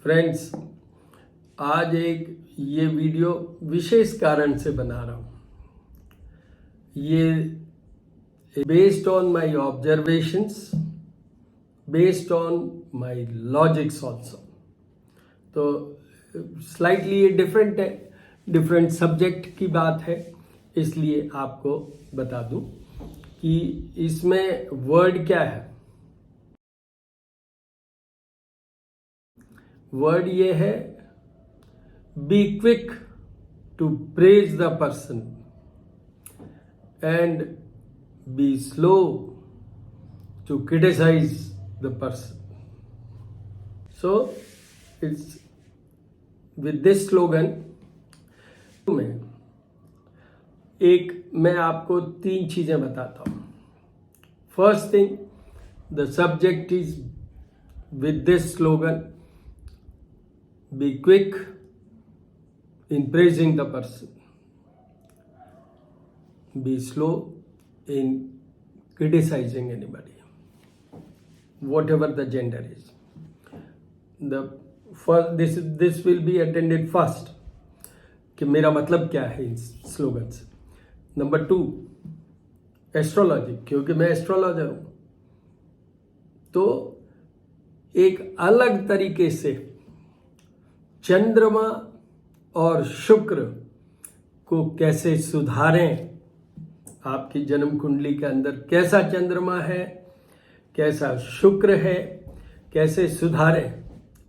Friends, आज एक ये वीडियो विशेष कारण से बना रहा हूँ। ये based on my observations, based on my logics also. तो स्लाइटली ये डिफरेंट है, डिफरेंट सब्जेक्ट की बात है, इसलिए आपको बता दूं कि इसमें वर्ड क्या है। वर्ड ये है, be quick to praise the person and be slow to criticise the person. So it's with this slogan मैं आपको 3 चीजें बताता हूं। First thing, the subject is with this slogan, be quick in praising the person, be slow in criticizing anybody, whatever the gender is. The first, this will be attended first कि मेरा मतलब क्या है इस स्लोगन से। Number 2, astrology, क्योंकि मैं astrologer हूं, तो एक अलग तरीके से चंद्रमा और शुक्र को कैसे सुधारें। आपकी जन्म कुंडली के अंदर कैसा चंद्रमा है, कैसा शुक्र है, कैसे सुधारें।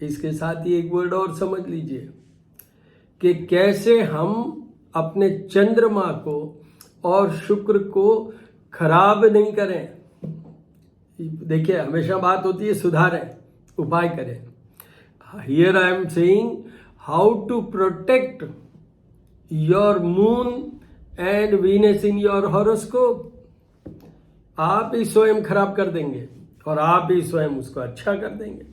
इसके साथ ही एक वर्ड और समझ लीजिए कि कैसे हम अपने चंद्रमा को और शुक्र को खराब नहीं करें। देखिए, हमेशा बात होती है सुधारें, उपाय करें। Here I am saying how to protect your moon and Venus in your horoscope. आप ही स्वयं खराब कर देंगे और आप ही स्वयं उसको अच्छा कर देंगे।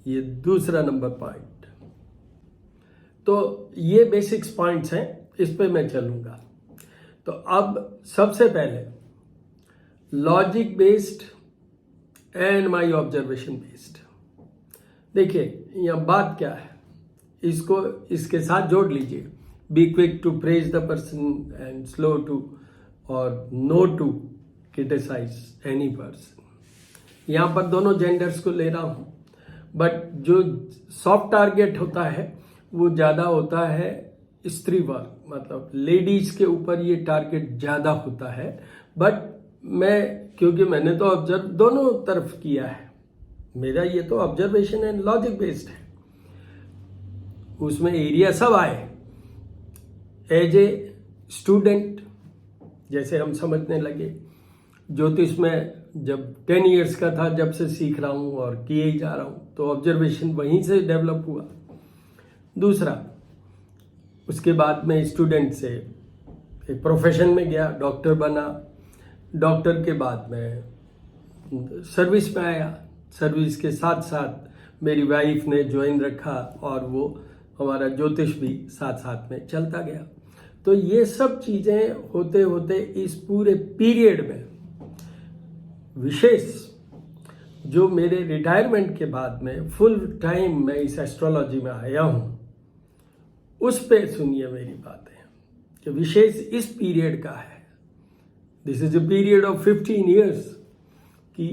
ये दूसरा नंबर पॉइंट। तो ये बेसिक्स पॉइंट्स हैं, इस पे मैं चलूंगा। तो अब सबसे पहले logic based and my observation based. देखिए, यह बात क्या है, इसको इसके साथ जोड़ लीजिए। Be quick to praise the person and slow to और no to criticise any person. यहां पर दोनों जेंडर्स को ले रहा हूं, बट जो सॉफ्ट टारगेट होता है वो ज्यादा होता है स्त्री वर्ग, मतलब लेडीज के ऊपर ये टारगेट ज्यादा होता है। बट क्योंकि मैंने तो ऑब्जर्व दोनों तरफ किया है, मेरा ये तो ऑब्जर्वेशन एंड लॉजिक बेस्ड है, उसमें एरिया सब आए। एज ए स्टूडेंट जैसे हम समझने लगे, ज्योतिष में जब 10 इयर्स का था, जब से सीख रहा हूं और किए ही जा रहा हूं, तो ऑब्जर्वेशन वहीं से डेवलप हुआ। दूसरा, उसके बाद में स्टूडेंट से एक प्रोफेशन में गया, डॉक्टर बना। डॉक्टर के बाद में सर्विस में आया। सर्विस के साथ साथ मेरी वाइफ ने ज्वाइन रखा और वो हमारा ज्योतिष भी साथ साथ में चलता गया। तो ये सब चीजें होते होते इस पूरे पीरियड में, विशेष जो मेरे रिटायरमेंट के बाद में फुल टाइम मैं इस एस्ट्रोलॉजी में आया हूं, उस पे सुनिए मेरी बातें कि विशेष इस पीरियड का है। This is a period of 15 years कि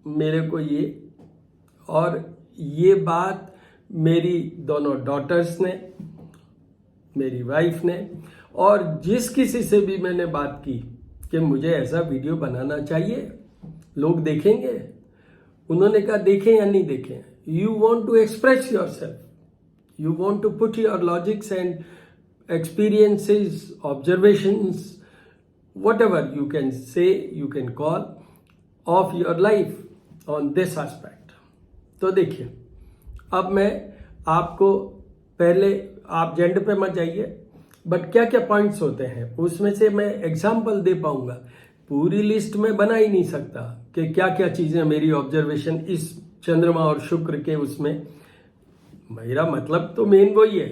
मेरे को ये बात मेरी दोनों डॉटर्स ने, मेरी वाइफ ने, और जिस किसी से भी मैंने बात की कि मुझे ऐसा वीडियो बनाना चाहिए, लोग देखेंगे, उन्होंने कहा देखें या नहीं देखें, you want to express yourself, you want to put your logics and experiences, observations, whatever you can say, you can call, of your life on this aspect. तो देखिए, अब मैं आपको पहले, आप जेंडर पे मत जाइए, बट क्या क्या पॉइंट्स होते हैं उसमें से मैं एग्जाम्पल दे पाऊंगा। पूरी लिस्ट में बना ही नहीं सकता कि क्या क्या चीजें मेरी ऑब्जर्वेशन इस चंद्रमा और शुक्र के उसमें। मेरा मतलब तो मेन वही है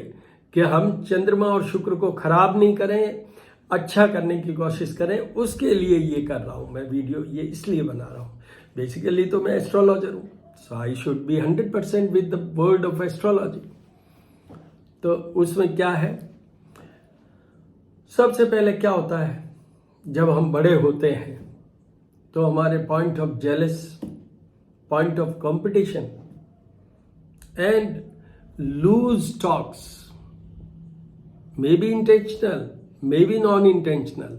कि हम चंद्रमा और शुक्र को खराब नहीं करें, अच्छा करने की कोशिश करें। उसके लिए ये कर रहा हूं मैं वीडियो, ये इसलिए बना रहा हूं। बेसिकली तो मैं एस्ट्रोलॉजर हूं, So I should be 100% with the word of astrology. तो उसमें क्या है, सबसे पहले क्या होता है, जब हम बड़े होते हैं तो हमारे point of jealous, point of competition and loose talks, maybe intentional, maybe non intentional,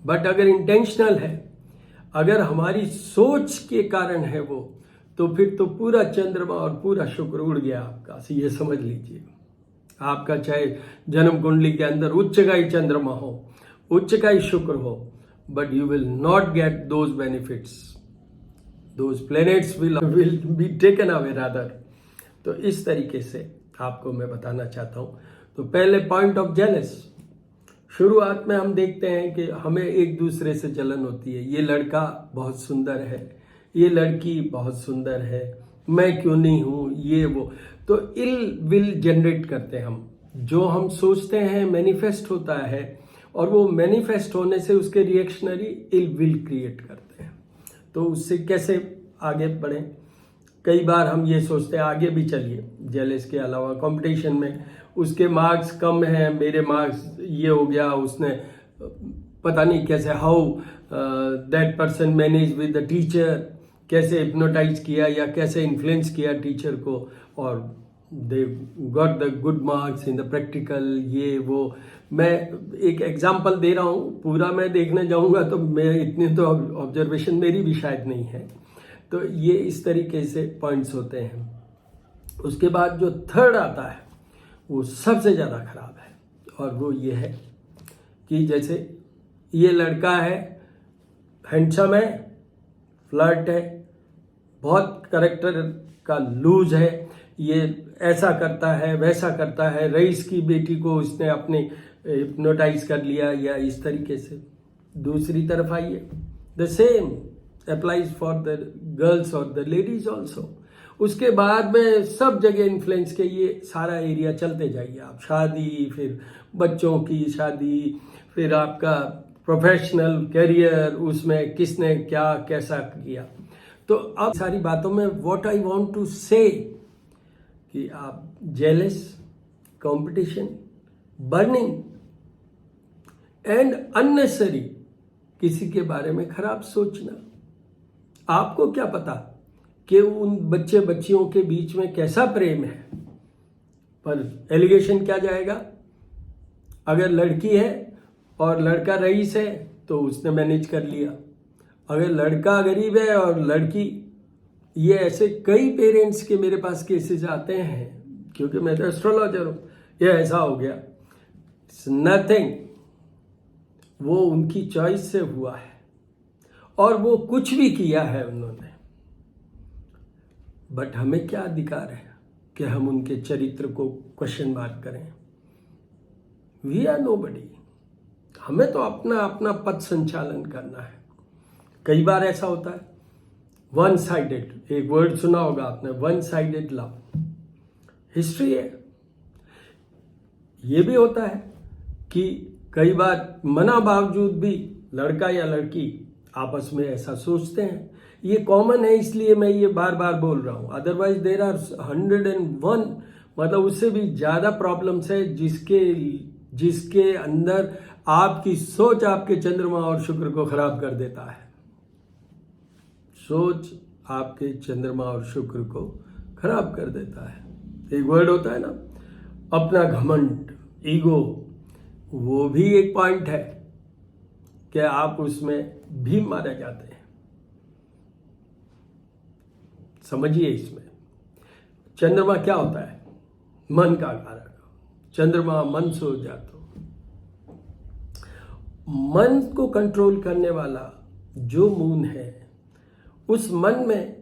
but अगर इंटेंशनल है, अगर हमारी सोच के कारण है वो, तो फिर तो पूरा चंद्रमा और पूरा शुक्र उड़ गया आपका, ये समझ लीजिए। आपका चाहे जन्म कुंडली के अंदर उच्चगाई चंद्रमा हो, उच्चगाई शुक्र हो, but you will not get those benefits, those planets will be taken away rather. तो इस तरीके से आपको मैं बताना चाहता हूं। तो पहले पॉइंट ऑफ जेलस, शुरुआत में हम देखते हैं कि हमें एक दूसरे से जलन होती है, ये लड़का बहुत सुंदर है, ये लड़की बहुत सुंदर है, मैं क्यों नहीं हूं, ये वो। तो इल विल जनरेट करते हैं हम, जो हम सोचते हैं मैनिफेस्ट होता है, और वो मैनिफेस्ट होने से उसके रिएक्शनरी इल विल क्रिएट करते हैं। तो उससे कैसे आगे बढ़ें, कई बार हम ये सोचते हैं, आगे भी चलिए, जेलस के अलावा कंपटीशन में उसके मार्क्स कम हैं, मेरे मार्क्स ये हो गया, उसने पता नहीं कैसे, how that person manage with the teacher, कैसे हिप्नोटाइज किया या कैसे इन्फ्लुएंस किया टीचर को, और they got the good marks in the practical, ये वो। मैं एक एग्जांपल दे रहा हूँ, पूरा मैं देखने जाऊँगा तो मैं इतनी तो ऑब्जर्वेशन मेरी भी शायद नहीं है। तो ये इस तरीके से पॉइंट्स होते हैं। उसके बाद जो थर्ड आता है वो सबसे ज़्यादा खराब है, और वो ये है कि जैसे ये लड़का है, हैंडसम है, फ्लर्ट है, बहुत कैरेक्टर का लूज है, ये ऐसा करता है वैसा करता है, रईस की बेटी को उसने अपने हिप्नोटाइज कर लिया, या इस तरीके से। दूसरी तरफ आइए, the same applies for the girls और द लेडीज ऑल्सो। उसके बाद में सब जगह इन्फ्लुएंस के ये सारा एरिया चलते जाइए आप, शादी, फिर बच्चों की शादी, फिर आपका प्रोफेशनल करियर, उसमें किसने क्या कैसा किया। तो अब सारी बातों में व्हाट आई वांट टू से कि आप jealous, competition, burning and unnecessary किसी के बारे में खराब सोचना, आपको क्या पता कि उन बच्चे बच्चियों के बीच में कैसा प्रेम है, पर एलिगेशन क्या जाएगा। अगर लड़की है और लड़का रईस है तो उसने मैनेज कर लिया, अगर लड़का गरीब है और लड़की, ये ऐसे कई पेरेंट्स के मेरे पास केसेस आते हैं, क्योंकि मैं तो एस्ट्रोलॉजर हूँ, ये ऐसा हो गया, नथिंग, वो उनकी चॉइस से हुआ है, और वो कुछ भी किया है उन्होंने, बट हमें क्या अधिकार है कि हम उनके चरित्र को क्वेश्चन मार्क करें। वी आर नोबडी, हमें तो अपना अपना पथ संचालन करना है। कई बार ऐसा होता है, वन साइडेड, एक वर्ड सुना होगा आपने, वन साइडेड लव, हिस्ट्री है। ये भी होता है कि कई बार मना बावजूद भी लड़का या लड़की आपस में ऐसा सोचते हैं। ये कॉमन है, इसलिए मैं ये बार बार बोल रहा हूं, अदरवाइज देर आर 101, मतलब उससे भी ज्यादा प्रॉब्लम्स है जिसके अंदर आपकी सोच आपके चंद्रमा और शुक्र को खराब कर देता है। सोच आपके चंद्रमा और शुक्र को खराब कर देता है। एक वर्ड होता है ना, अपना घमंड, ईगो, वो भी एक पॉइंट है कि आप उसमें भी मारे जाते हैं। समझिए, इसमें चंद्रमा क्या होता है, मन का कारक। चंद्रमा मन सो जातो, मन को कंट्रोल करने वाला जो मून है, उस मन में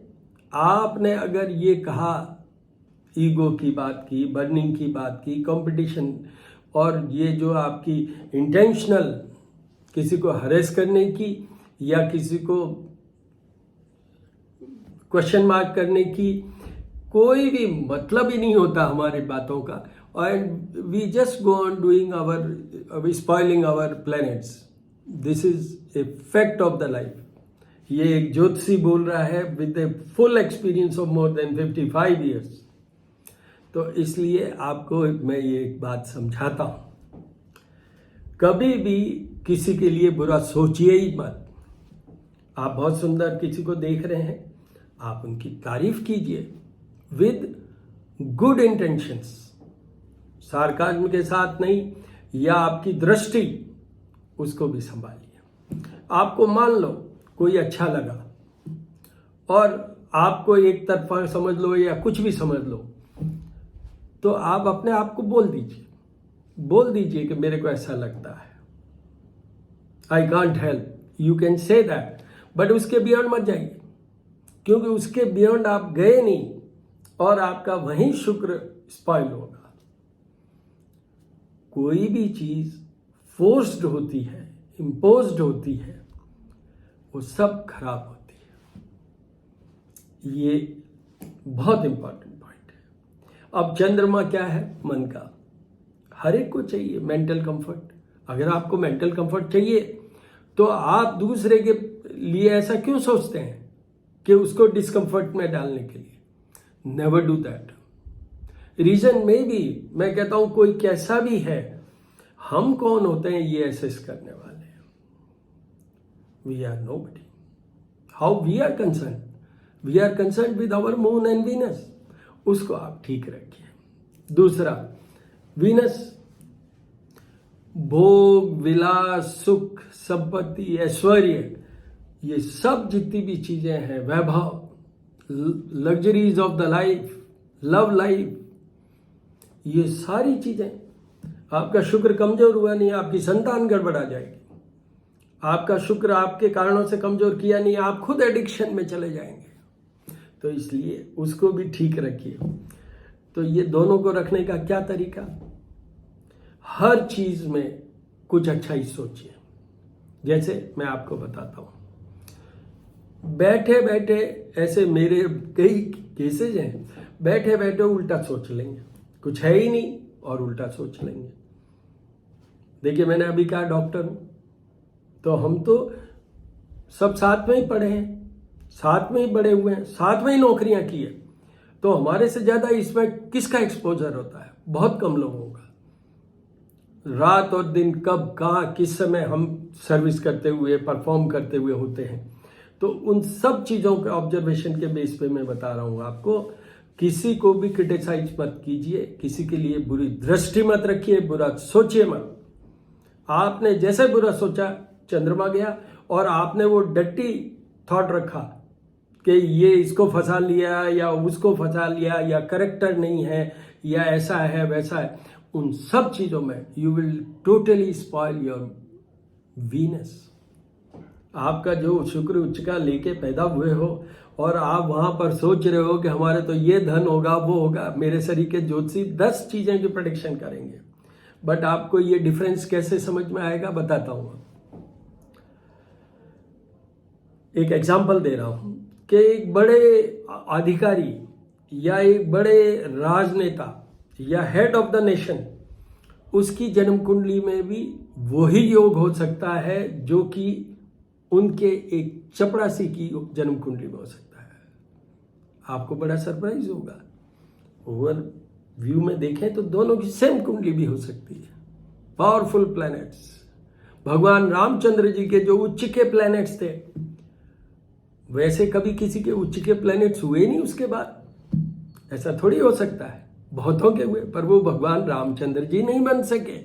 आपने अगर ये कहा, ईगो की बात की, बर्निंग की बात की, कंपटीशन, और ये जो आपकी इंटेंशनल किसी को हरेस करने की या किसी को क्वेश्चन मार्क करने की, कोई भी मतलब ही नहीं होता हमारी बातों का, and we just go on doing our, spoiling our planets. This is a fact of the life. ये एक ज्योतिषी बोल रहा है with a full experience of more than 55 years. तो इसलिए आपको मैं ये एक बात समझाता हूं, कभी भी किसी के लिए बुरा सोचिए ही मत। आप बहुत सुंदर किसी को देख रहे हैं, आप उनकी तारीफ कीजिए विद गुड इंटेंशंस, सार्काज्म के साथ नहीं, या आपकी दृष्टि उसको भी संभालिए। आपको मान लो कोई अच्छा लगा और आपको एक तरफा समझ लो या कुछ भी समझ लो, तो आप अपने आप को बोल दीजिए कि मेरे को ऐसा लगता है, I can't help, you can say that, but उसके बियॉन्ड मत जाइए, क्योंकि उसके बियॉन्ड आप गए नहीं और आपका वहीं शुक्र स्पॉइल होगा। कोई भी चीज फोर्स्ड होती है, इम्पोज्ड होती है, वो सब खराब होती है। ये बहुत इंपॉर्टेंट पॉइंट है। अब चंद्रमा क्या है? मन का। हर एक को चाहिए मेंटल कंफर्ट। अगर आपको मेंटल कंफर्ट चाहिए तो आप दूसरे के लिए ऐसा क्यों सोचते हैं कि उसको डिस्कंफर्ट में डालने के लिए? Never do that. रीजन में भी मैं कहता हूं कोई कैसा भी है, हम कौन होते हैं ये एसेस करने वाले हैं? We are nobody. How we are concern? We are concern with our moon and Venus. उसको आप ठीक रखिए। दूसरा, वीनस भोग, विलास, सुख, संपत्ति, ऐश्वर्य, ये सब जितनी भी चीजें हैं, वैभव, luxuries of the life, love life, ये सारी चीजें, आपका शुक्र कमजोर हुआ नहीं, आपकी संतान गड़बड़ा जाएगी। आपका शुक्र आपके कारणों से कमजोर किया नहीं, आप खुद एडिक्शन में चले जाएंगे। तो इसलिए उसको भी ठीक रखिए। तो ये दोनों को रखने का क्या तरीका? हर चीज में कुछ अच्छा ही सोचिए। जैसे मैं आपको बताता हूं, बैठे बैठे, ऐसे मेरे कई केसेज हैं, बैठे बैठे उल्टा सोच लेंगे, कुछ है ही नहीं और उल्टा सोच लेंगे। देखिए, मैंने अभी कहा डॉक्टर हूं, तो हम तो सब साथ में ही पढ़े हैं, साथ में ही बड़े हुए हैं, साथ में ही नौकरियां की है, तो हमारे से ज्यादा इसमें किसका एक्सपोजर होता है? बहुत कम लोगों का। रात और दिन कब, कहाँ, किस समय हम सर्विस करते हुए, परफॉर्म करते हुए होते हैं। तो उन सब चीजों के ऑब्जर्वेशन के बेस पे मैं बता रहा हूं आपको। किसी को भी क्रिटिसाइज मत कीजिए, किसी के लिए बुरी दृष्टि मत रखिए, बुरा सोचिए मत। आपने जैसे बुरा सोचा, चंद्रमा गया और आपने वो डट्टी थॉट रखा कि ये इसको फंसा लिया या उसको फंसा लिया, या करेक्टर नहीं है, या ऐसा है वैसा है, उन सब चीजों में you will totally spoil your Venus. आपका जो शुक्र उच्चका लेके पैदा हुए हो और आप वहां पर सोच रहे हो कि हमारे तो ये धन होगा, वो होगा। मेरे शरीर के ज्योतिषी 10 चीजें की प्रेडिक्शन करेंगे, बट आपको ये डिफरेंस कैसे समझ में आएगा बताता हूं। एक एग्जांपल दे रहा हूं कि एक बड़े अधिकारी या एक बड़े राजनेता या हेड ऑफ द नेशन, उसकी जन्म कुंडली में भी वही योग हो सकता है जो कि उनके एक चपरासी की जन्म कुंडली में हो सकता है। आपको बड़ा सरप्राइज होगा। ओवर व्यू में देखें तो दोनों की सेम कुंडली भी हो सकती है। पावरफुल प्लैनेट्स, भगवान रामचंद्र जी के जो उच्च के प्लैनेट्स थे, वैसे कभी किसी के उच्च के प्लैनेट्स हुए नहीं उसके बाद। ऐसा थोड़ी हो सकता है, बहुतों के हुए, पर वो भगवान रामचंद्र जी नहीं बन सके।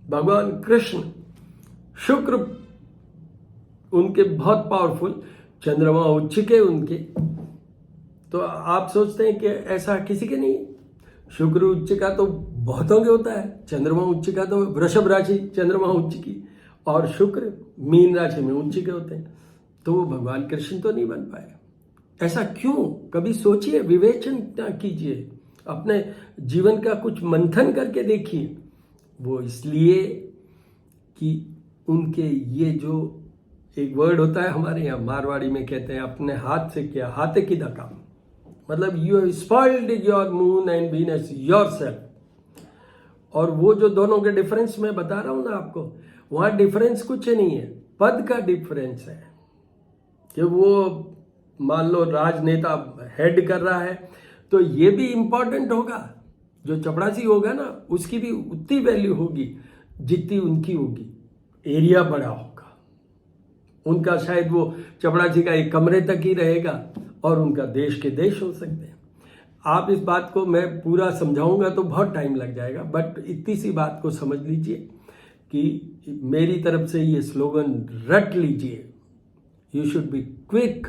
भगवान कृष्ण, शुक्र उनके बहुत पावरफुल, चंद्रमा उच्च के उनके। तो आप सोचते हैं कि ऐसा किसी के नहीं। शुक्र उच्च का तो बहुतों के होता है, चंद्रमा उच्च का तो वृषभ राशि चंद्रमा उच्च की, और शुक्र मीन राशि में उच्च के होते हैं। तो वो भगवान कृष्ण तो नहीं बन पाए। ऐसा क्यों? कभी सोचिए, विवेचन कीजिए, अपने जीवन का कुछ मंथन करके देखिए। वो इसलिए कि उनके ये जो एक वर्ड होता है हमारे यहाँ मारवाड़ी में कहते हैं, अपने हाथ से किया हाथे की काम, मतलब you have spoiled your moon and Venus yourself. और वो जो दोनों के डिफरेंस मैं बता रहा हूं ना आपको, वहां डिफरेंस कुछ नहीं है। पद का डिफरेंस है कि वो मान लो राजनेता हेड कर रहा है तो ये भी इंपॉर्टेंट होगा, जो चपरासी होगा ना उसकी भी उतनी वैल्यू होगी जितनी उनकी होगी, एरिया बड़ा होगा उनका, शायद वो चपरासी का एक कमरे तक ही रहेगा और उनका देश के देश हो सकते हैं। आप इस बात को मैं पूरा समझाऊंगा तो बहुत टाइम लग जाएगा, बट इतनी सी बात को समझ लीजिए कि मेरी तरफ से ये स्लोगन रट लीजिए, you should be quick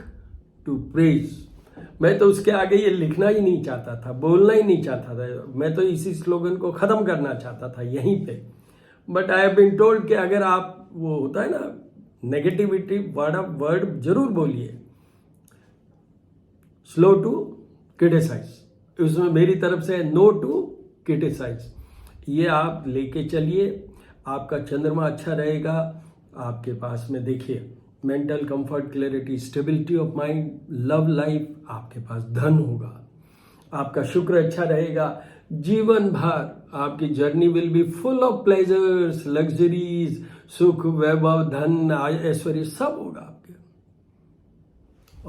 to praise. मैं तो उसके आगे ये लिखना ही नहीं चाहता था, बोलना ही नहीं चाहता था, मैं तो इसी स्लोगन को ख़त्म करना चाहता था यहीं पे। But I have been told कि अगर आप, वो होता है ना नेगेटिविटी वर्ड जरूर बोलिए, स्लो टू क्रिटिसाइज, उसमें मेरी तरफ से नो टू क्रिटिसाइज, ये आप लेके चलिए, आपका चंद्रमा अच्छा रहेगा। आपके पास में देखिए mental comfort, clarity, stability of mind, love life, आपके पास धन होगा, आपका शुक्र अच्छा रहेगा, जीवन भर आपकी journey will be full of pleasures, luxuries, सुख, वैभव, धन, ऐश्वर्य सब होगा आपके।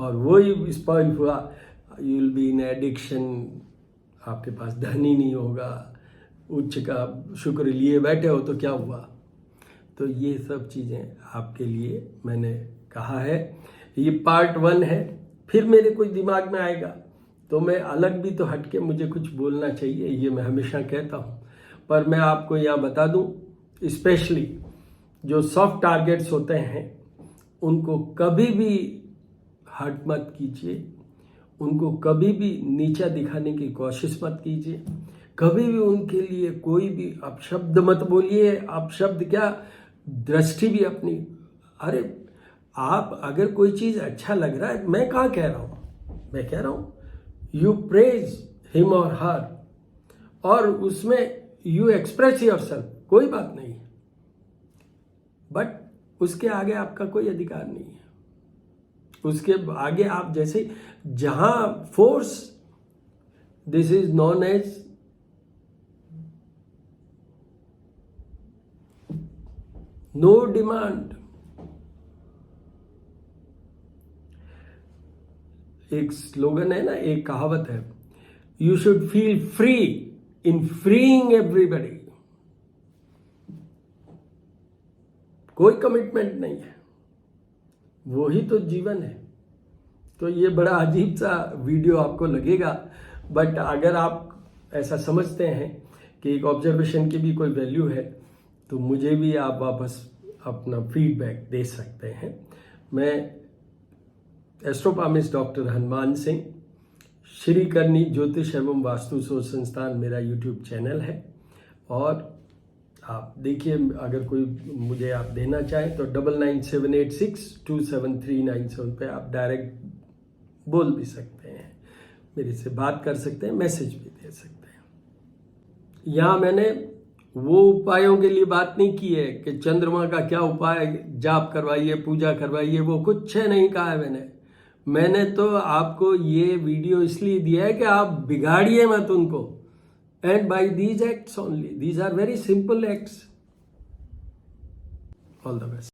और वही स्पॉइल हुआ, you will be in addiction, आपके पास धन ही नहीं होगा, उच्च का शुक्र लिए बैठे हो तो क्या हुआ। तो ये सब चीज़ें आपके लिए मैंने कहा है। ये पार्ट 1 है, फिर मेरे कुछ दिमाग में आएगा तो मैं अलग भी तो हटके मुझे कुछ बोलना चाहिए, ये मैं हमेशा कहता हूँ। पर मैं आपको यहाँ बता दूँ, स्पेशली जो सॉफ्ट टारगेट्स होते हैं उनको कभी भी हर्ट मत कीजिए, उनको कभी भी नीचा दिखाने की कोशिश मत कीजिए, कभी भी उनके लिए कोई भी अपशब्द मत बोलिए। अपशब्द क्या, दृष्टि भी अपनी, अरे आप अगर कोई चीज़ अच्छा लग रहा है, मैं कहाँ कह रहा हूँ, मैं कह रहा हूँ यू प्रेज हिम और हर, और उसमें यू एक्सप्रेस योरसेल्फ, कोई बात नहीं है, बट उसके आगे आपका कोई अधिकार नहीं है। उसके आगे आप जैसे जहां force, this is known as no demand. एक स्लोगन है ना, एक कहावत है, you should feel free in freeing everybody. कोई कमिटमेंट नहीं है, वही तो जीवन है। तो ये बड़ा अजीब सा वीडियो आपको लगेगा, बट अगर आप ऐसा समझते हैं कि एक ऑब्जर्वेशन की भी कोई वैल्यू है तो मुझे भी आप वापस अपना फीडबैक दे सकते हैं। मैं एस्ट्रोपामिस्ट डॉक्टर हनुमान सिंह, श्री करनी ज्योतिष एवं वास्तु शोध संस्थान मेरा यूट्यूब चैनल है, और आप देखिए अगर कोई मुझे आप देना चाहें तो 9978627397 पे आप डायरेक्ट बोल भी सकते हैं, मेरे से बात कर सकते हैं, मैसेज भी दे सकते हैं। यहाँ मैंने वो उपायों के लिए बात नहीं की है कि चंद्रमा का क्या उपाय, जाप करवाइए, पूजा करवाइए, वो कुछ नहीं कहा है मैंने तो आपको ये वीडियो इसलिए दिया है कि आप बिगाड़िए मत उनको। And by these acts only, these are very simple acts. All the best.